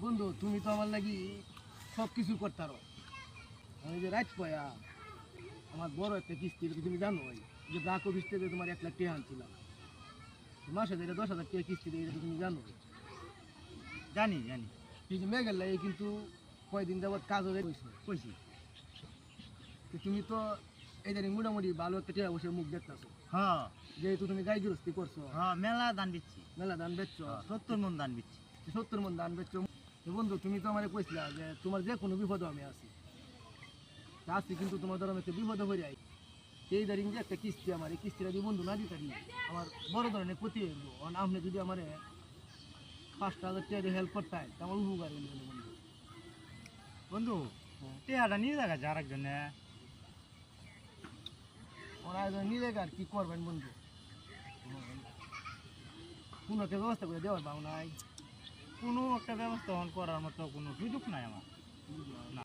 বন্ধু তুমি তো আমার লাগি সব কিছু করতারো। আমি যে রাত পয়া আমার বড় একটা কিস্তি, এটা তো তুমি জানো ভাই, যে ব্রাক অফিস থেকে তোমার 1 লাখ টাকা আনছিলাম মাসে, যেটা 10,000 টাকা কিস্তি দিয়ে, এটা তো তুমি জানো। জানি জানি এই যে মেঘের লাগে কিন্তু কয়দিন যাবৎ কাজ হয়ে কইছি, তো তুমি তো এই জানি মোটামুটি ভালো একটা টাকা বসে মুখ দেখতেছো, হ্যাঁ যেহেতু তুমি গাই গৃহস্থী করছো, হ্যাঁ মেলা দান দিচ্ছি, মেলা ধান বেচছো, 70 মন দান দিচ্ছি। 70 মন ধান বেচছো। তো বন্ধু তুমি তো আমার কইছিলা যে তোমার যে কোনো বিপদে আমি আছি, আছি কিন্তু তোমার ধরো আমি একটা বিপদে হয়ে যাই, এই দাঁড়িয়ে যে একটা কিস্তি, আমার এই কিস্তিটা যদি বন্ধু না দিতে পারি আমার বড় ধরনের ক্ষতি হইব। আপনি যদি আমার 5,000 টাকা হেল্প করতে হয়, তা আমার উপকার হইল বন্ধু। বন্ধু হ্যাঁ, টেহাটা নিয়ে দেখা যায় আরেকজনে। ওরা একজন নিলে আর কি করবেন বন্ধু, কোনো একটা ব্যবস্থা করে দেওয়ার পাও নাই। কোনো একটা ব্যবস্থা করার মতো কোনো সুযোগ নাই আমার। না।